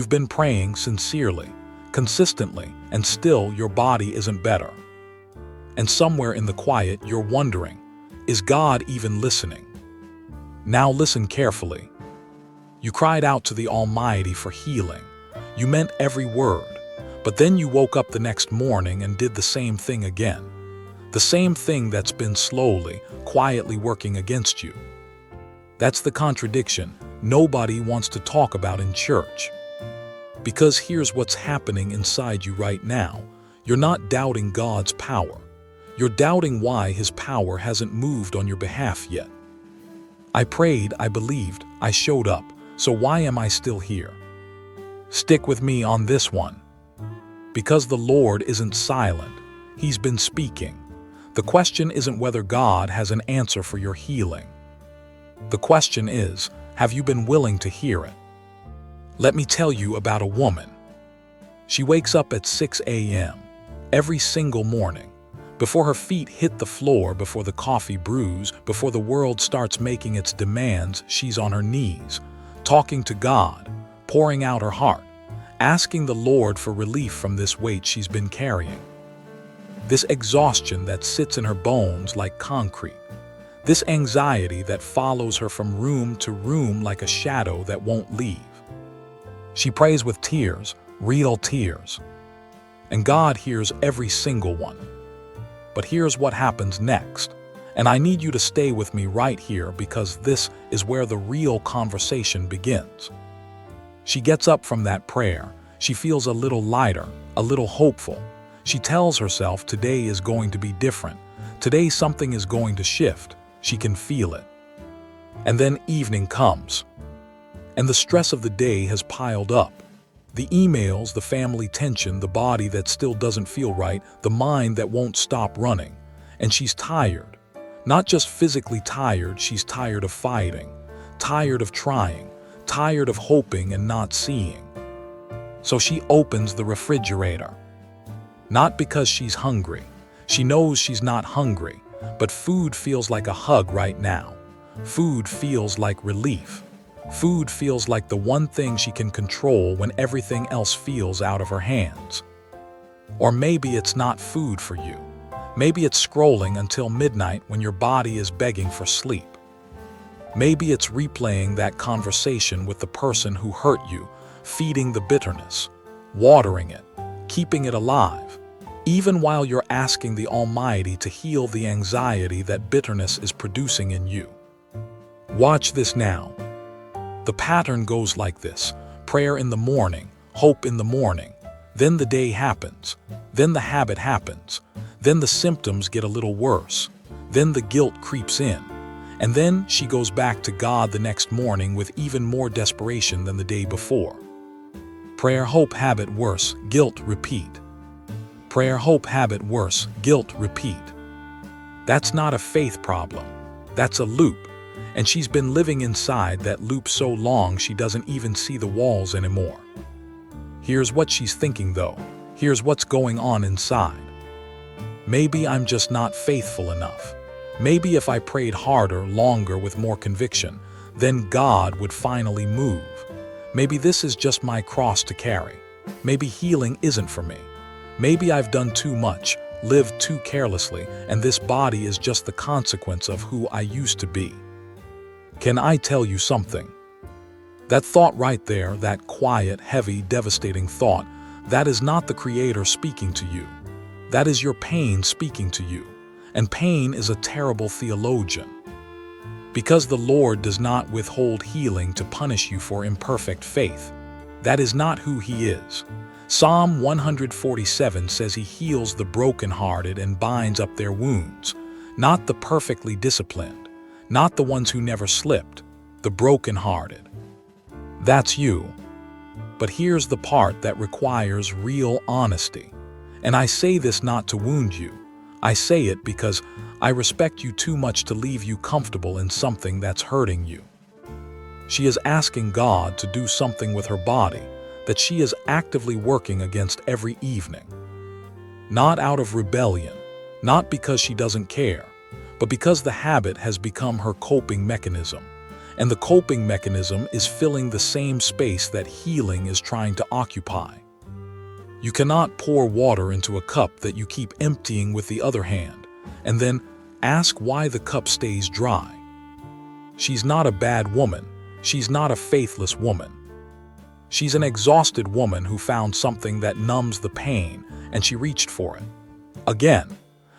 You've been praying sincerely, consistently, and still your body isn't better. And somewhere in the quiet, you're wondering, is God even listening? Now listen carefully. You cried out to the Almighty for healing. You meant every word. But then you woke up the next morning and did the same thing again. The same thing that's been slowly, quietly working against you. That's the contradiction nobody wants to talk about in church. Because here's what's happening inside you right now. You're not doubting God's power. You're doubting why His power hasn't moved on your behalf yet. I prayed, I believed, I showed up, so why am I still here? Stick with me on this one. Because the Lord isn't silent. He's been speaking. The question isn't whether God has an answer for your healing. The question is, have you been willing to hear it? Let me tell you about a woman. She wakes up at 6 a.m. every single morning. Before her feet hit the floor, before the coffee brews, before the world starts making its demands, she's on her knees, talking to God, pouring out her heart, asking the Lord for relief from this weight she's been carrying. This exhaustion that sits in her bones like concrete. This anxiety that follows her from room to room like a shadow that won't leave. She prays with tears, real tears. And God hears every single one. But here's what happens next. And I need you to stay with me right here because this is where the real conversation begins. She gets up from that prayer. She feels a little lighter, a little hopeful. She tells herself today is going to be different. Today something is going to shift. She can feel it. And then evening comes. And the stress of the day has piled up. The emails, the family tension, the body that still doesn't feel right, the mind that won't stop running. And she's tired. Not just physically tired, she's tired of fighting, tired of trying, tired of hoping and not seeing. So she opens the refrigerator. Not because she's hungry. She knows she's not hungry, but food feels like a hug right now. Food feels like relief. Food feels like the one thing she can control when everything else feels out of her hands. Or maybe it's not food for you. Maybe it's scrolling until midnight when your body is begging for sleep. Maybe it's replaying that conversation with the person who hurt you, feeding the bitterness, watering it, keeping it alive, even while you're asking the Almighty to heal the anxiety that bitterness is producing in you. Watch this now. The pattern goes like this: prayer in the morning, hope in the morning, then the day happens, then the habit happens, then the symptoms get a little worse, then the guilt creeps in, and then she goes back to God the next morning with even more desperation than the day before. Prayer, hope, habit, worse, guilt, repeat. Prayer, hope, habit, worse, guilt, repeat. That's not a faith problem. That's a loop. And she's been living inside that loop so long she doesn't even see the walls anymore. Here's what she's thinking though. Here's what's going on inside. Maybe I'm just not faithful enough. Maybe if I prayed harder, longer, with more conviction, then God would finally move. Maybe this is just my cross to carry. Maybe healing isn't for me. Maybe I've done too much, lived too carelessly, and this body is just the consequence of who I used to be. Can I tell you something? That thought right there, that quiet, heavy, devastating thought, that is not the Creator speaking to you. That is your pain speaking to you. And pain is a terrible theologian. Because the Lord does not withhold healing to punish you for imperfect faith. That is not who He is. Psalm 147 says He heals the brokenhearted and binds up their wounds, not the perfectly disciplined. Not the ones who never slipped, the brokenhearted. That's you. But here's the part that requires real honesty. And I say this not to wound you. I say it because I respect you too much to leave you comfortable in something that's hurting you. She is asking God to do something with her body that she is actively working against every evening. Not out of rebellion, not because she doesn't care, but because the habit has become her coping mechanism. and the coping mechanism is filling the same space that healing is trying to occupy. You cannot pour water into a cup that you keep emptying with the other hand, and then ask why the cup stays dry. She's not a bad woman. She's not a faithless woman. She's an exhausted woman who found something that numbs the pain, and she reached for it. Again,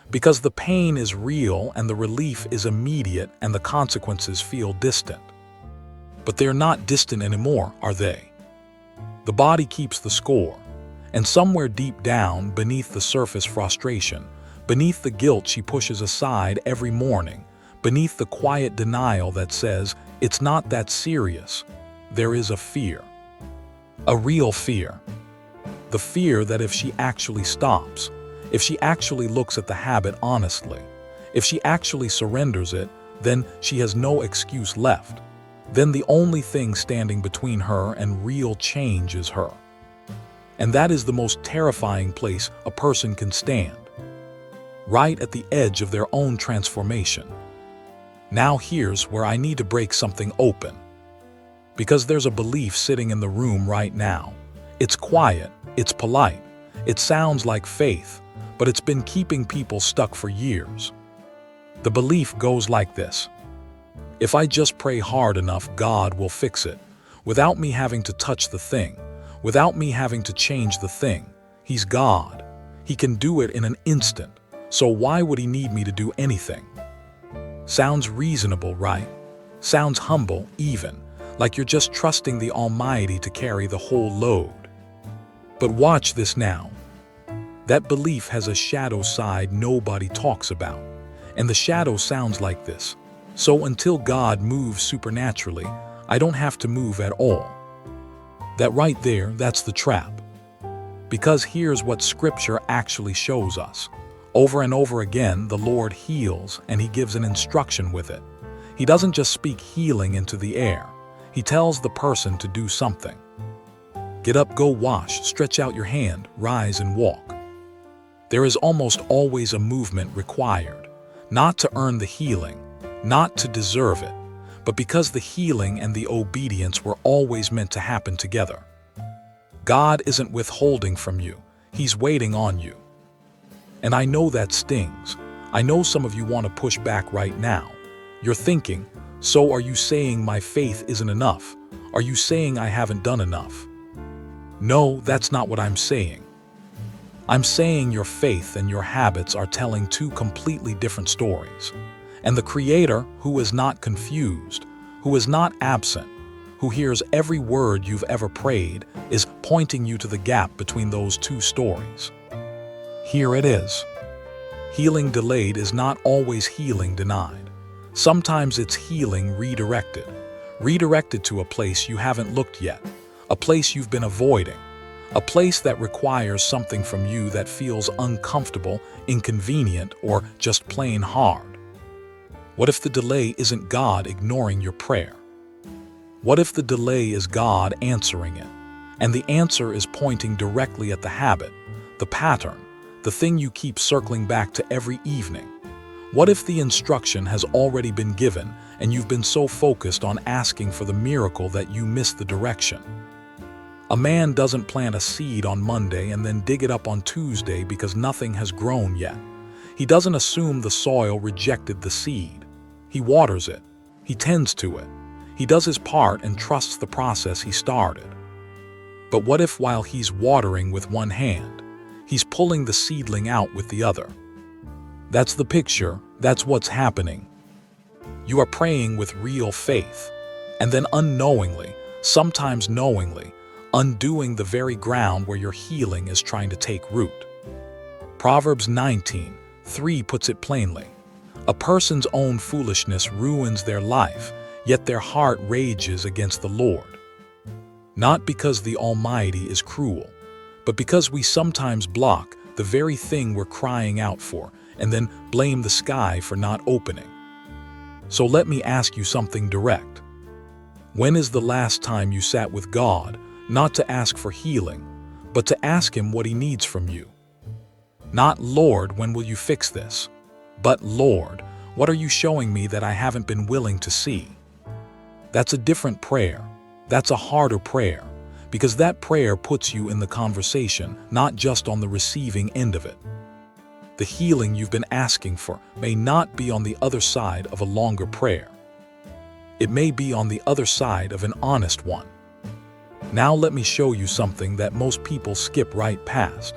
because the pain is real and the relief is immediate and the consequences feel distant. But they're not distant anymore, are they? The body keeps the score, and somewhere deep down, beneath the surface frustration, beneath the guilt she pushes aside every morning, beneath the quiet denial that says, it's not that serious, there is a fear. A real fear. The fear that if she actually stops, if she actually looks at the habit honestly, if she actually surrenders it, then she has no excuse left. Then the only thing standing between her and real change is her. And that is the most terrifying place a person can stand. Right at the edge of their own transformation. Now here's where I need to break something open. Because there's a belief sitting in the room right now. It's quiet, it's polite, it sounds like faith, but it's been keeping people stuck for years. The belief goes like this. If I just pray hard enough, God will fix it, without me having to touch the thing, without me having to change the thing. He's God. He can do it in an instant, so why would he need me to do anything? Sounds reasonable, right? Sounds humble, even, like you're just trusting the Almighty to carry the whole load. But watch this now. That belief has a shadow side nobody talks about, and the shadow sounds like this. So until God moves supernaturally, I don't have to move at all. That right there, that's the trap. Because here's what Scripture actually shows us. Over and over again, the Lord heals, and He gives an instruction with it. He doesn't just speak healing into the air. He tells the person to do something. Get up, go wash, stretch out your hand, rise and walk. There is almost always a movement required, not to earn the healing, not to deserve it, but because the healing and the obedience were always meant to happen together. God isn't withholding from you. He's waiting on you. And I know that stings. I know some of you want to push back right now. You're thinking, so are you saying my faith isn't enough? Are you saying I haven't done enough? No, that's not what I'm saying. I'm saying your faith and your habits are telling two completely different stories. And the Creator, who is not confused, who is not absent, who hears every word you've ever prayed, is pointing you to the gap between those two stories. Here it is. Healing delayed is not always healing denied. Sometimes it's healing redirected. Redirected to a place you haven't looked yet, a place you've been avoiding, a place that requires something from you that feels uncomfortable, inconvenient, or just plain hard. What if the delay isn't God ignoring your prayer? What if the delay is God answering it, and the answer is pointing directly at the habit, the pattern, the thing you keep circling back to every evening? What if the instruction has already been given and you've been so focused on asking for the miracle that you miss the direction? A man doesn't plant a seed on Monday and then dig it up on Tuesday because nothing has grown yet. He doesn't assume the soil rejected the seed. He waters it. He tends to it. He does his part and trusts the process he started. But what if while he's watering with one hand, he's pulling the seedling out with the other? That's the picture. That's what's happening. You are praying with real faith, and then unknowingly, sometimes knowingly, undoing the very ground where your healing is trying to take root. Proverbs 19:3 puts it plainly. A person's own foolishness ruins their life, yet their heart rages against the Lord. Not because the Almighty is cruel, but because we sometimes block the very thing we're crying out for, and then blame the sky for not opening. So let me ask you something direct. When is the last time you sat with God, not to ask for healing, but to ask Him what He needs from you? Not, Lord, when will you fix this? But, Lord, what are you showing me that I haven't been willing to see? That's a different prayer. That's a harder prayer, because that prayer puts you in the conversation, not just on the receiving end of it. The healing you've been asking for may not be on the other side of a longer prayer. It may be on the other side of an honest one. Now let me show you something that most people skip right past.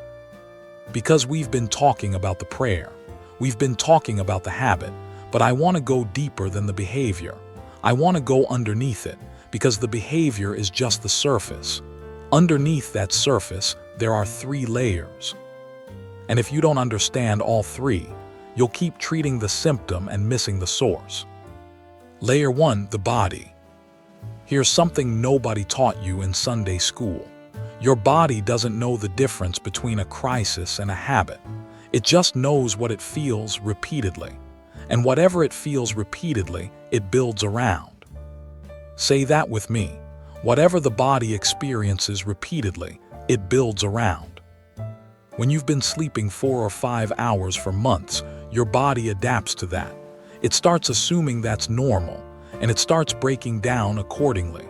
Because we've been talking about the prayer, we've been talking about the habit, but I want to go deeper than the behavior. I want to go underneath it, because the behavior is just the surface. Underneath that surface, there are 3 layers. And if you don't understand all 3, you'll keep treating the symptom and missing the source. Layer 1, the body. Here's something nobody taught you in Sunday school. Your body doesn't know the difference between a crisis and a habit. It just knows what it feels repeatedly. And whatever it feels repeatedly, it builds around. Say that with me. Whatever the body experiences repeatedly, it builds around. When you've been sleeping 4 or 5 hours for months, your body adapts to that. It starts assuming that's normal, and it starts breaking down accordingly.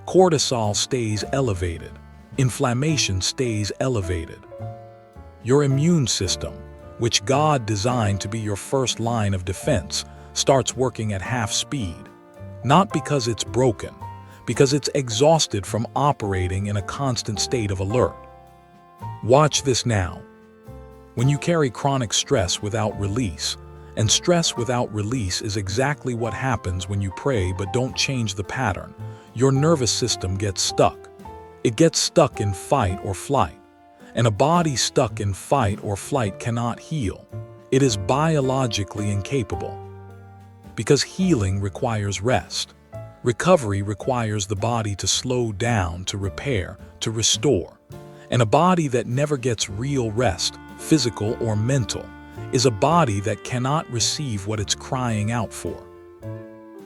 Cortisol stays elevated. Inflammation stays elevated. Your immune system, which God designed to be your first line of defense, starts working at half speed. Not because it's broken, because it's exhausted from operating in a constant state of alert. Watch this now. When you carry chronic stress without release, and stress without release is exactly what happens when you pray but don't change the pattern, your nervous system gets stuck. It gets stuck in fight or flight. And a body stuck in fight or flight cannot heal. It is biologically incapable. Because healing requires rest. Recovery requires the body to slow down, to repair, to restore. And a body that never gets real rest, physical or mental, is a body that cannot receive what it's crying out for.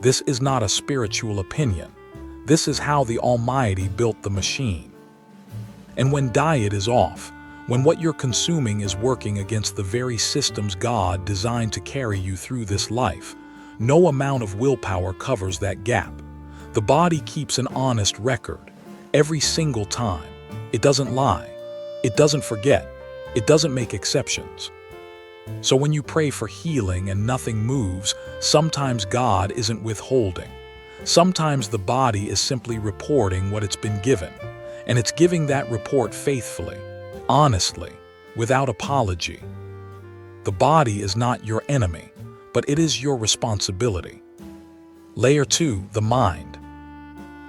This is not a spiritual opinion. This is how the Almighty built the machine. And when diet is off, when what you're consuming is working against the very systems God designed to carry you through this life, no amount of willpower covers that gap. The body keeps an honest record, every single time. It doesn't lie. It doesn't forget. It doesn't make exceptions. So when you pray for healing and nothing moves, sometimes God isn't withholding. Sometimes the body is simply reporting what it's been given, and it's giving that report faithfully, honestly, without apology. The body is not your enemy, but it is your responsibility. Layer 2, the mind.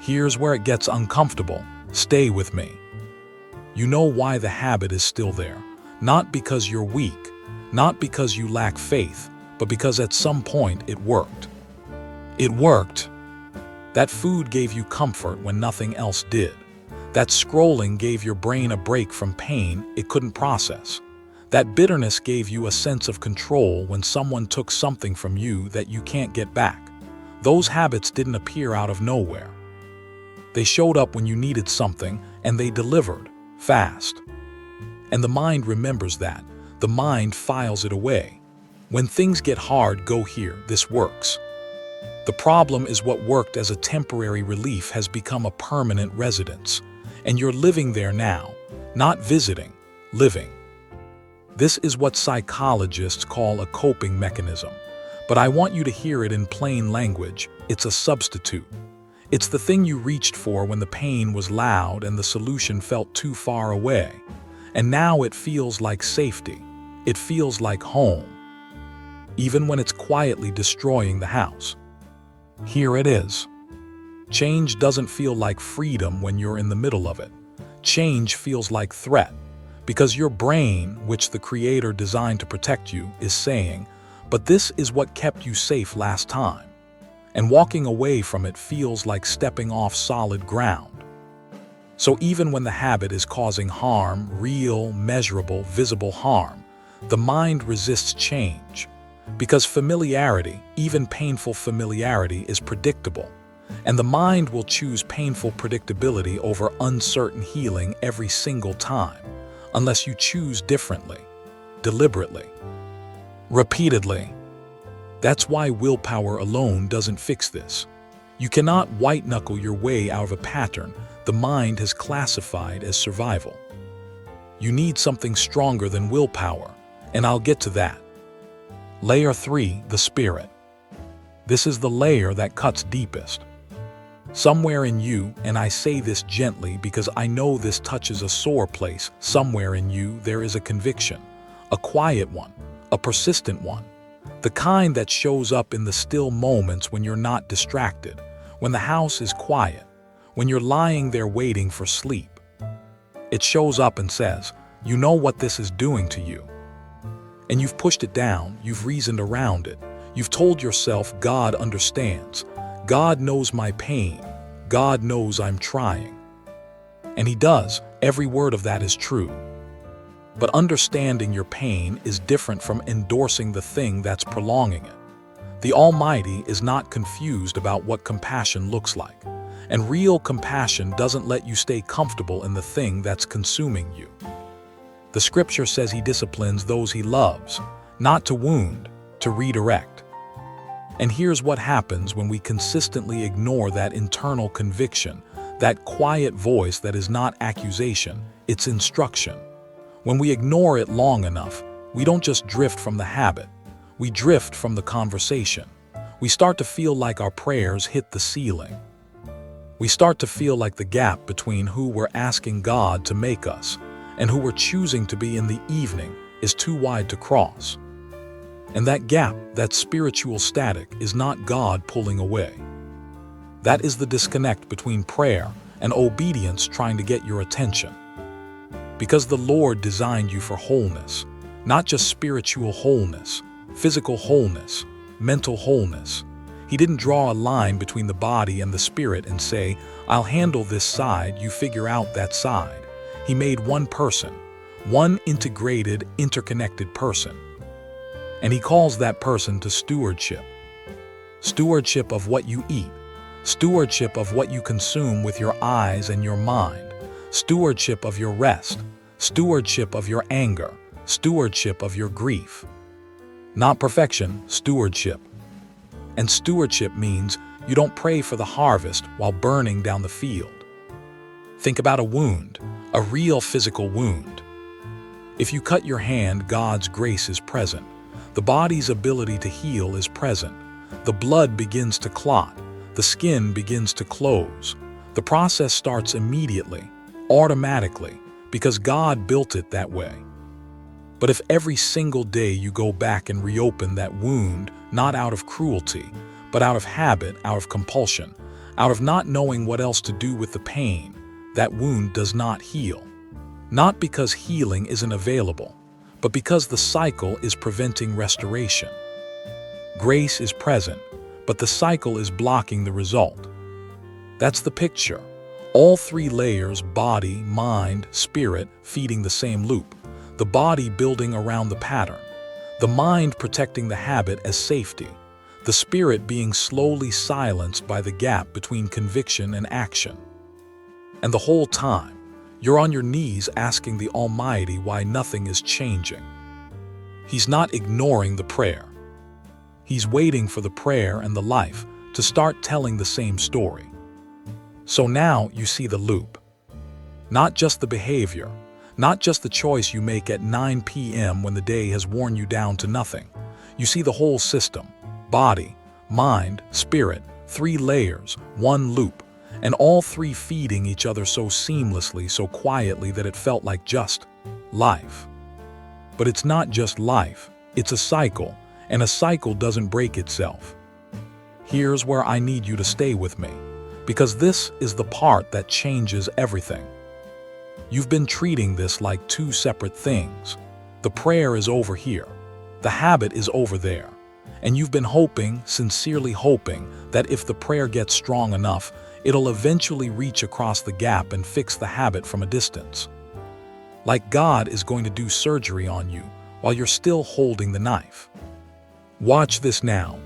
Here's where it gets uncomfortable. Stay with me. You know why the habit is still there. Not because you're weak, not because you lack faith, but because at some point it worked. It worked. That food gave you comfort when nothing else did. That scrolling gave your brain a break from pain it couldn't process. That bitterness gave you a sense of control when someone took something from you that you can't get back. Those habits didn't appear out of nowhere. They showed up when you needed something, and they delivered, fast. And the mind remembers that. The mind files it away. When things get hard, go here, this works. The problem is what worked as a temporary relief has become a permanent residence, and you're living there now, not visiting, living. This is what psychologists call a coping mechanism, but I want you to hear it in plain language. It's a substitute. It's the thing you reached for when the pain was loud and the solution felt too far away. And now it feels like safety. It feels like home. Even when it's quietly destroying the house. Here it is. Change doesn't feel like freedom when you're in the middle of it. Change feels like threat, because your brain, which the Creator designed to protect you, is saying, but this is what kept you safe last time. And walking away from it feels like stepping off solid ground. So even when the habit is causing harm, real, measurable, visible harm, the mind resists change. Because familiarity, even painful familiarity, is predictable. And the mind will choose painful predictability over uncertain healing every single time, unless you choose differently, deliberately, repeatedly. That's why willpower alone doesn't fix this. You cannot white-knuckle your way out of a pattern the mind has classified as survival. You need something stronger than willpower, and I'll get to that. Layer 3, the spirit. This is the layer that cuts deepest. Somewhere in you, and I say this gently because I know this touches a sore place, somewhere in you there is a conviction, a quiet one, a persistent one, the kind that shows up in the still moments when you're not distracted, when the house is quiet, when you're lying there waiting for sleep. It shows up and says, you know what this is doing to you. And you've pushed it down, you've reasoned around it, you've told yourself God understands, God knows my pain, God knows I'm trying. And He does, every word of that is true. But understanding your pain is different from endorsing the thing that's prolonging it. The Almighty is not confused about what compassion looks like. And real compassion doesn't let you stay comfortable in the thing that's consuming you. The scripture says He disciplines those He loves, not to wound, to redirect. And here's what happens when we consistently ignore that internal conviction, that quiet voice that is not accusation, it's instruction. When we ignore it long enough, we don't just drift from the habit, we drift from the conversation. We start to feel like our prayers hit the ceiling. We start to feel like the gap between who we're asking God to make us and who we're choosing to be in the evening is too wide to cross. And that gap, that spiritual static, is not God pulling away. That is the disconnect between prayer and obedience trying to get your attention. Because the Lord designed you for wholeness, not just spiritual wholeness, physical wholeness, mental wholeness. He didn't draw a line between the body and the spirit and say, I'll handle this side, you figure out that side. He made one person, one integrated, interconnected person. And He calls that person to stewardship. Stewardship of what you eat, stewardship of what you consume with your eyes and your mind, stewardship of your rest, stewardship of your anger, stewardship of your grief. Not perfection, stewardship. And stewardship means you don't pray for the harvest while burning down the field. Think about a wound, a real physical wound. If you cut your hand, God's grace is present. The body's ability to heal is present. The blood begins to clot. The skin begins to close. The process starts immediately, automatically, because God built it that way. But if every single day you go back and reopen that wound, not out of cruelty, but out of habit, out of compulsion, out of not knowing what else to do with the pain, that wound does not heal. Not because healing isn't available, but because the cycle is preventing restoration. Grace is present, but the cycle is blocking the result. That's the picture. All three layers, body, mind, spirit, feeding the same loop. The body building around the pattern, the mind protecting the habit as safety, the spirit being slowly silenced by the gap between conviction and action. And the whole time, you're on your knees asking the Almighty why nothing is changing. He's not ignoring the prayer. He's waiting for the prayer and the life to start telling the same story. So now you see the loop. Not just the behavior, not just the choice you make at 9 p.m. when the day has worn you down to nothing. You see the whole system, body, mind, spirit, 3 layers, 1 loop, and all 3 feeding each other so seamlessly, so quietly that it felt like just life. But it's not just life, it's a cycle, and a cycle doesn't break itself. Here's where I need you to stay with me, because this is the part that changes everything. You've been treating this like 2 separate things. The prayer is over here. The habit is over there. And you've been hoping, sincerely hoping, that if the prayer gets strong enough, it'll eventually reach across the gap and fix the habit from a distance. Like God is going to do surgery on you while you're still holding the knife. Watch this now.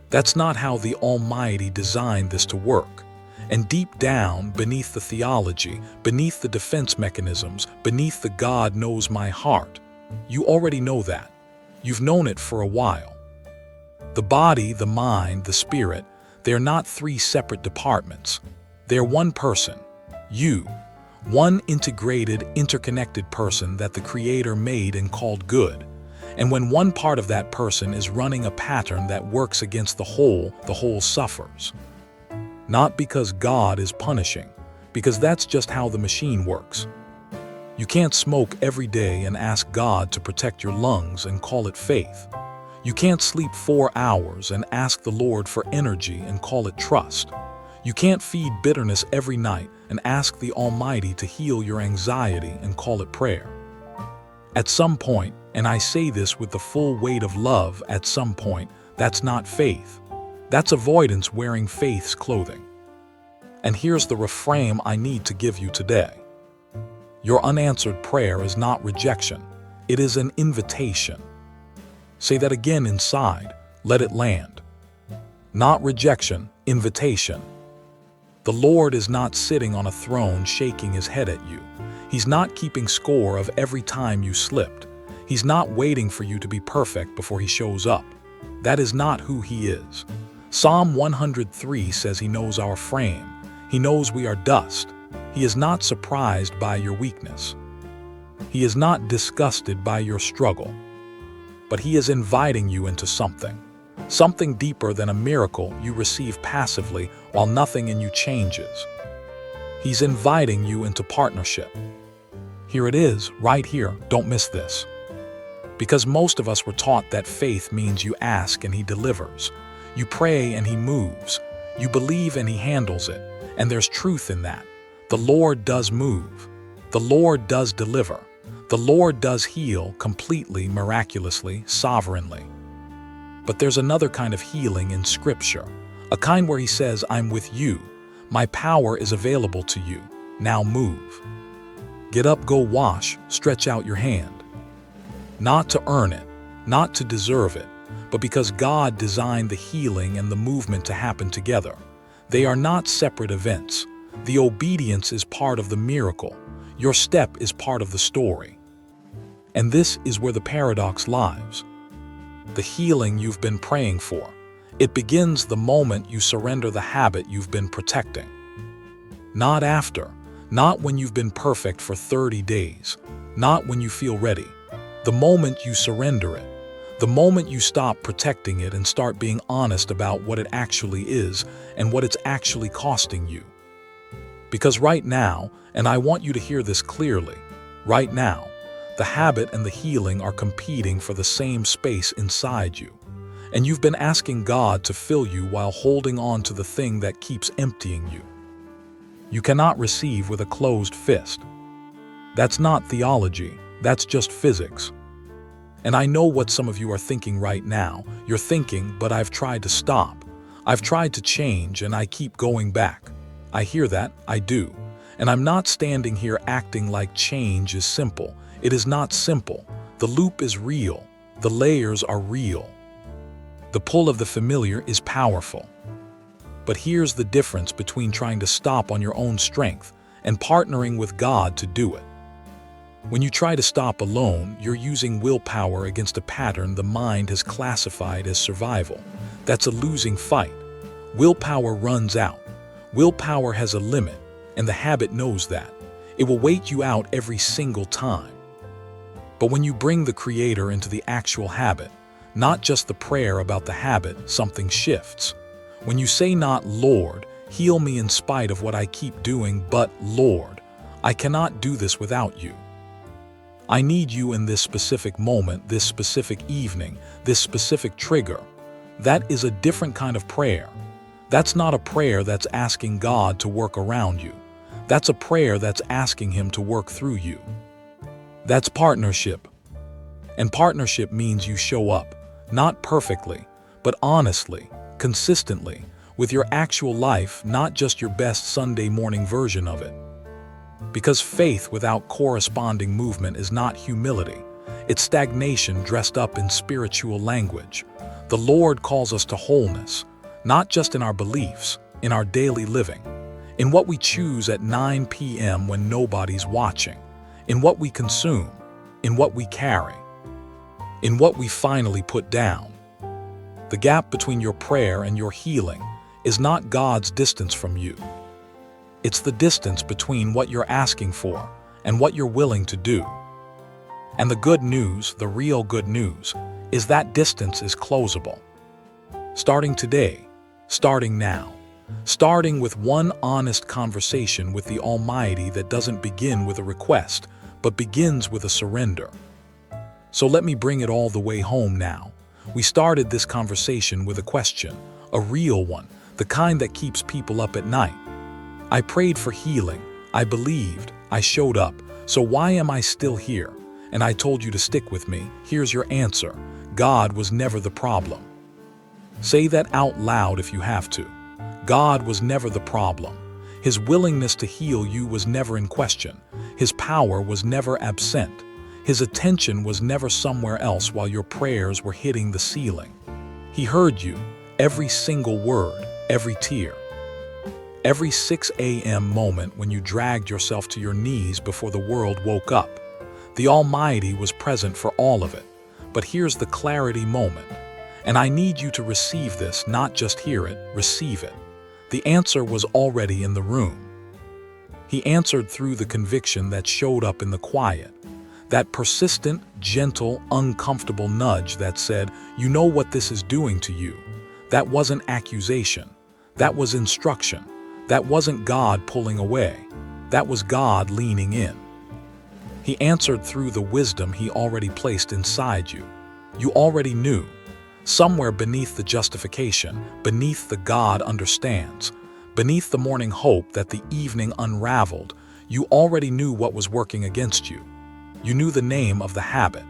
That's not how the Almighty designed this to work. And deep down, beneath the theology, beneath the defense mechanisms, beneath the God knows my heart, you already know that. You've known it for a while. The body, the mind, the spirit, They're not three separate departments. They're one person, you, one integrated, interconnected person that the Creator made and called good. And when one part of that person is running a pattern that works against the whole suffers. Not because God is punishing, because that's just how the machine works. You can't smoke every day and ask God to protect your lungs and call it faith. You can't sleep 4 hours and ask the Lord for energy and call it trust. You can't feed bitterness every night and ask the Almighty to heal your anxiety and call it prayer. At some point, and I say this with the full weight of love, at some point, that's not faith. That's avoidance wearing faith's clothing. And here's the reframe I need to give you today. Your unanswered prayer is not rejection. It is an invitation. Say that again inside. Let it land. Not rejection, invitation. The Lord is not sitting on a throne shaking his head at you. He's not keeping score of every time you slipped. He's not waiting for you to be perfect before he shows up. That is not who he is. Psalm 103 says he knows our frame. He knows we are dust. He is not surprised by your weakness. He is not disgusted by your struggle. But he is inviting you into something deeper than a miracle you receive passively while nothing in you changes. He's inviting you into partnership. Here it is, right here, don't miss this. Because most of us were taught that faith means you ask and he delivers. You pray and he moves. You believe and he handles it. And there's truth in that. The Lord does move. The Lord does deliver. The Lord does heal completely, miraculously, sovereignly. But there's another kind of healing in Scripture, a kind where he says, I'm with you. My power is available to you. Now move. Get up, go wash, stretch out your hand. Not to earn it, not to deserve it, but because God designed the healing and the movement to happen together. They are not separate events. The obedience is part of the miracle. Your step is part of the story. And this is where the paradox lies. The healing you've been praying for. It begins the moment you surrender the habit you've been protecting. Not after. Not when you've been perfect for 30 days. Not when you feel ready. The moment you surrender it. The moment you stop protecting it and start being honest about what it actually is and what it's actually costing you. Because right now, and I want you to hear this clearly, right now, the habit and the healing are competing for the same space inside you. And you've been asking God to fill you while holding on to the thing that keeps emptying you. You cannot receive with a closed fist. That's not theology, that's just physics. And I know what some of you are thinking right now. You're thinking, but I've tried to stop. I've tried to change and I keep going back. I hear that, I do. And I'm not standing here acting like change is simple. It is not simple. The loop is real. The layers are real. The pull of the familiar is powerful. But here's the difference between trying to stop on your own strength and partnering with God to do it. When you try to stop alone, you're using willpower against a pattern the mind has classified as survival. That's a losing fight. Willpower runs out. Willpower has a limit, and the habit knows that. It will wait you out every single time. But when you bring the Creator into the actual habit, not just the prayer about the habit, something shifts. When you say not, Lord, heal me in spite of what I keep doing, but Lord, I cannot do this without you. I need you in this specific moment, this specific evening, this specific trigger. That is a different kind of prayer. That's not a prayer that's asking God to work around you. That's a prayer that's asking Him to work through you. That's partnership. And partnership means you show up, not perfectly, but honestly, consistently, with your actual life, not just your best Sunday morning version of it. Because faith without corresponding movement is not humility. It's stagnation dressed up in spiritual language. The Lord calls us to wholeness, not just in our beliefs, in our daily living, in what we choose at 9 p.m. when nobody's watching, in what we consume, in what we carry, in what we finally put down. The gap between your prayer and your healing is not God's distance from you. It's the distance between what you're asking for and what you're willing to do. And the good news, the real good news, is that distance is closable. Starting today, starting now, starting with one honest conversation with the Almighty that doesn't begin with a request, but begins with a surrender. So let me bring it all the way home now. We started this conversation with a question, a real one, the kind that keeps people up at night. I prayed for healing, I believed, I showed up, so why am I still here? And I told you to stick with me. Here's your answer. God was never the problem. Say that out loud if you have to. God was never the problem. His willingness to heal you was never in question. His power was never absent. His attention was never somewhere else while your prayers were hitting the ceiling. He heard you, every single word, every tear. Every 6 a.m. moment when you dragged yourself to your knees before the world woke up. The Almighty was present for all of it. But here's the clarity moment. And I need you to receive this, not just hear it, receive it. The answer was already in the room. He answered through the conviction that showed up in the quiet. That persistent, gentle, uncomfortable nudge that said, you know what this is doing to you. That wasn't accusation. That was instruction. That wasn't God pulling away. That was God leaning in. He answered through the wisdom he already placed inside you. You already knew. Somewhere beneath the justification, beneath the God understands, beneath the morning hope that the evening unraveled, you already knew what was working against you. You knew the name of the habit.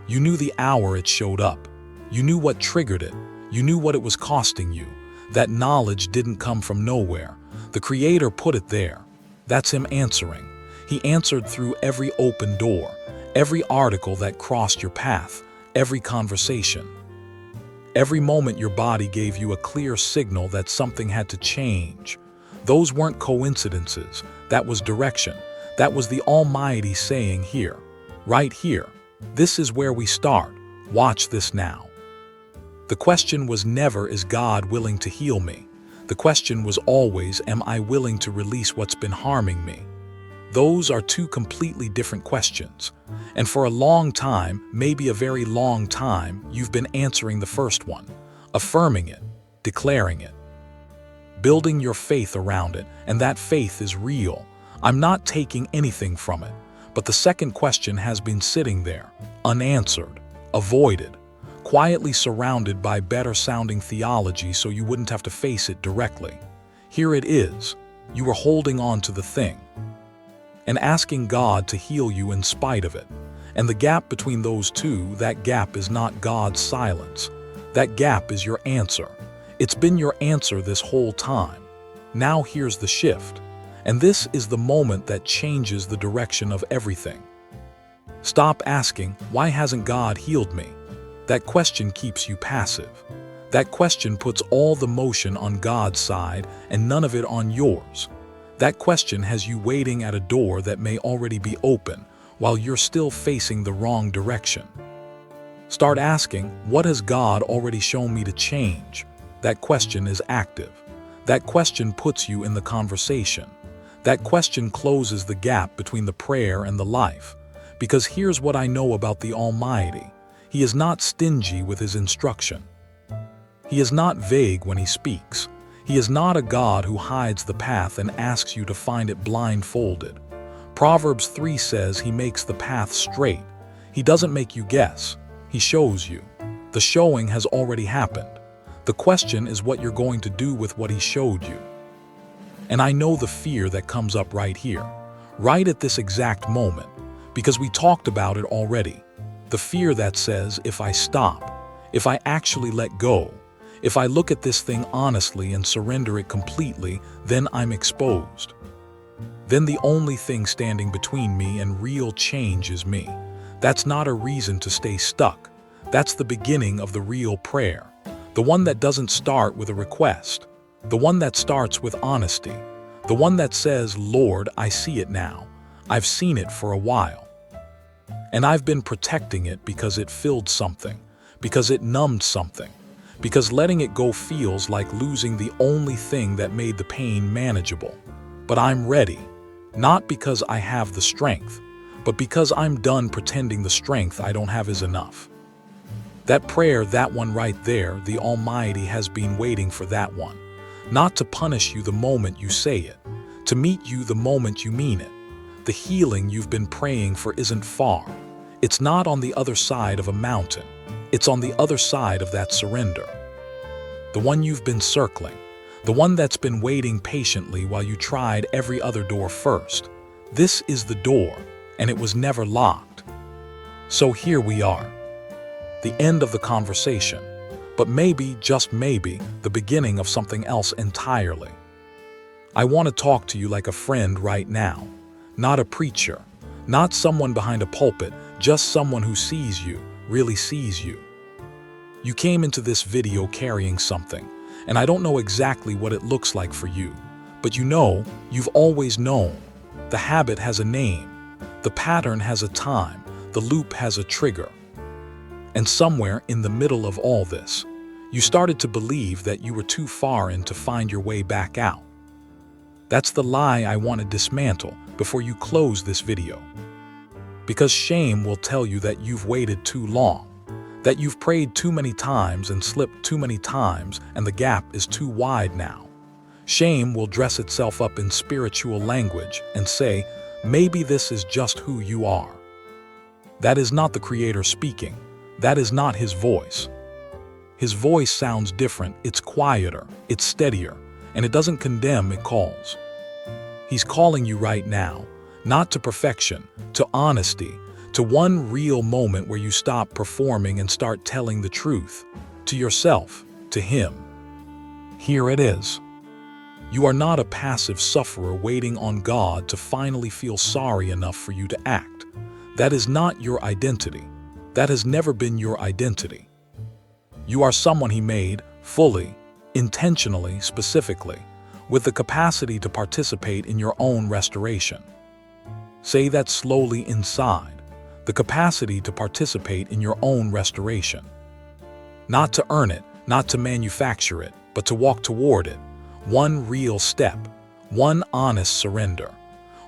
You knew the hour it showed up. You knew what triggered it. You knew what it was costing you. That knowledge didn't come from nowhere. The Creator put it there. That's Him answering. He answered through every open door, every article that crossed your path, every conversation. Every moment your body gave you a clear signal that something had to change. Those weren't coincidences. That was direction. That was the Almighty saying, here, right here, this is where we start. Watch this now. The question was never, is God willing to heal me? The question was always, am I willing to release what's been harming me? Those are two completely different questions. And for a long time, maybe a very long time, you've been answering the first one, affirming it, declaring it, building your faith around it, and that faith is real. I'm not taking anything from it. But the second question has been sitting there, unanswered, avoided, quietly surrounded by better-sounding theology so you wouldn't have to face it directly. Here it is. You were holding on to the thing and asking God to heal you in spite of it. And the gap between those two, that gap is not God's silence. That gap is your answer. It's been your answer this whole time. Now here's the shift. And this is the moment that changes the direction of everything. Stop asking, why hasn't God healed me? That question keeps you passive. That question puts all the motion on God's side and none of it on yours. That question has you waiting at a door that may already be open while you're still facing the wrong direction. Start asking, what has God already shown me to change? That question is active. That question puts you in the conversation. That question closes the gap between the prayer and the life. Because here's what I know about the Almighty. He is not stingy with His instruction. He is not vague when He speaks. He is not a God who hides the path and asks you to find it blindfolded. Proverbs 3 says He makes the path straight. He doesn't make you guess. He shows you. The showing has already happened. The question is what you're going to do with what He showed you. And I know the fear that comes up right here, right at this exact moment, because we talked about it already. The fear that says, if I stop, if I actually let go, if I look at this thing honestly and surrender it completely, then I'm exposed. Then the only thing standing between me and real change is me. That's not a reason to stay stuck. That's the beginning of the real prayer. The one that doesn't start with a request. The one that starts with honesty. The one that says, Lord, I see it now. I've seen it for a while. And I've been protecting it because it filled something, because it numbed something, because letting it go feels like losing the only thing that made the pain manageable. But I'm ready, not because I have the strength, but because I'm done pretending the strength I don't have is enough. That prayer, that one right there, the Almighty has been waiting for that one. Not to punish you the moment you say it, to meet you the moment you mean it. The healing you've been praying for isn't far. It's not on the other side of a mountain. It's on the other side of that surrender. The one you've been circling, the one that's been waiting patiently while you tried every other door first. This is the door, and it was never locked. So here we are. The end of the conversation, but maybe, just maybe, the beginning of something else entirely. I want to talk to you like a friend right now, not a preacher, not someone behind a pulpit, just someone who sees you, really sees you. You came into this video carrying something, and I don't know exactly what it looks like for you, but you know, you've always known. The habit has a name, the pattern has a time, the loop has a trigger. And somewhere in the middle of all this, you started to believe that you were too far in to find your way back out. That's the lie I want to dismantle before you close this video. Because shame will tell you that you've waited too long, that you've prayed too many times and slipped too many times and the gap is too wide now. Shame will dress itself up in spiritual language and say, maybe this is just who you are. That is not the Creator speaking. That is not His voice. His voice sounds different, it's quieter, it's steadier, and it doesn't condemn, it calls. He's calling you right now, not to perfection, to honesty, to one real moment where you stop performing and start telling the truth, to yourself, to Him. Here it is. You are not a passive sufferer waiting on God to finally feel sorry enough for you to act. That is not your identity. That has never been your identity. You are someone He made fully, intentionally, specifically, with the capacity to participate in your own restoration. Say that slowly inside, the capacity to participate in your own restoration. Not to earn it, not to manufacture it, but to walk toward it. One real step, one honest surrender.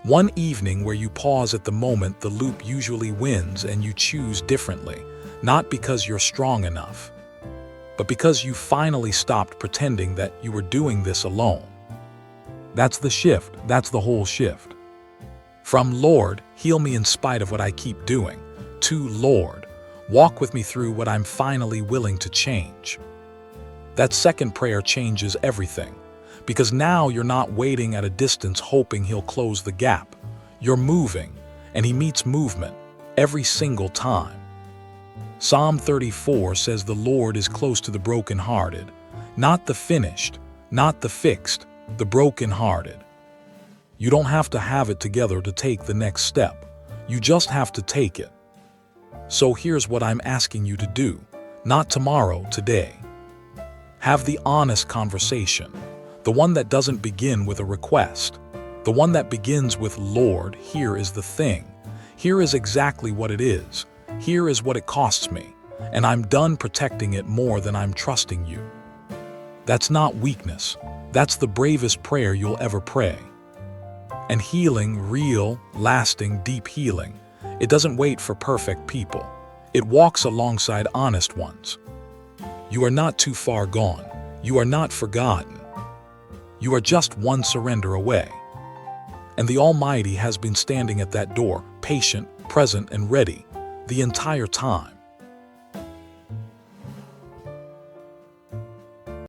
One evening where you pause at the moment the loop usually wins and you choose differently, not because you're strong enough, but because you finally stopped pretending that you were doing this alone. That's the shift, that's the whole shift. From Lord, heal me in spite of what I keep doing, to Lord, walk with me through what I'm finally willing to change. That second prayer changes everything. Because now you're not waiting at a distance hoping He'll close the gap. You're moving, and He meets movement every single time. Psalm 34 says the Lord is close to the brokenhearted, not the finished, not the fixed, the brokenhearted. You don't have to have it together to take the next step. You just have to take it. So here's what I'm asking you to do, not tomorrow, today. Have the honest conversation. The one that doesn't begin with a request. The one that begins with, Lord, here is the thing. Here is exactly what it is. Here is what it costs me. And I'm done protecting it more than I'm trusting you. That's not weakness. That's the bravest prayer you'll ever pray. And healing, real, lasting, deep healing, it doesn't wait for perfect people. It walks alongside honest ones. You are not too far gone. You are not forgotten. You are just one surrender away. And the Almighty has been standing at that door, patient, present, and ready, the entire time.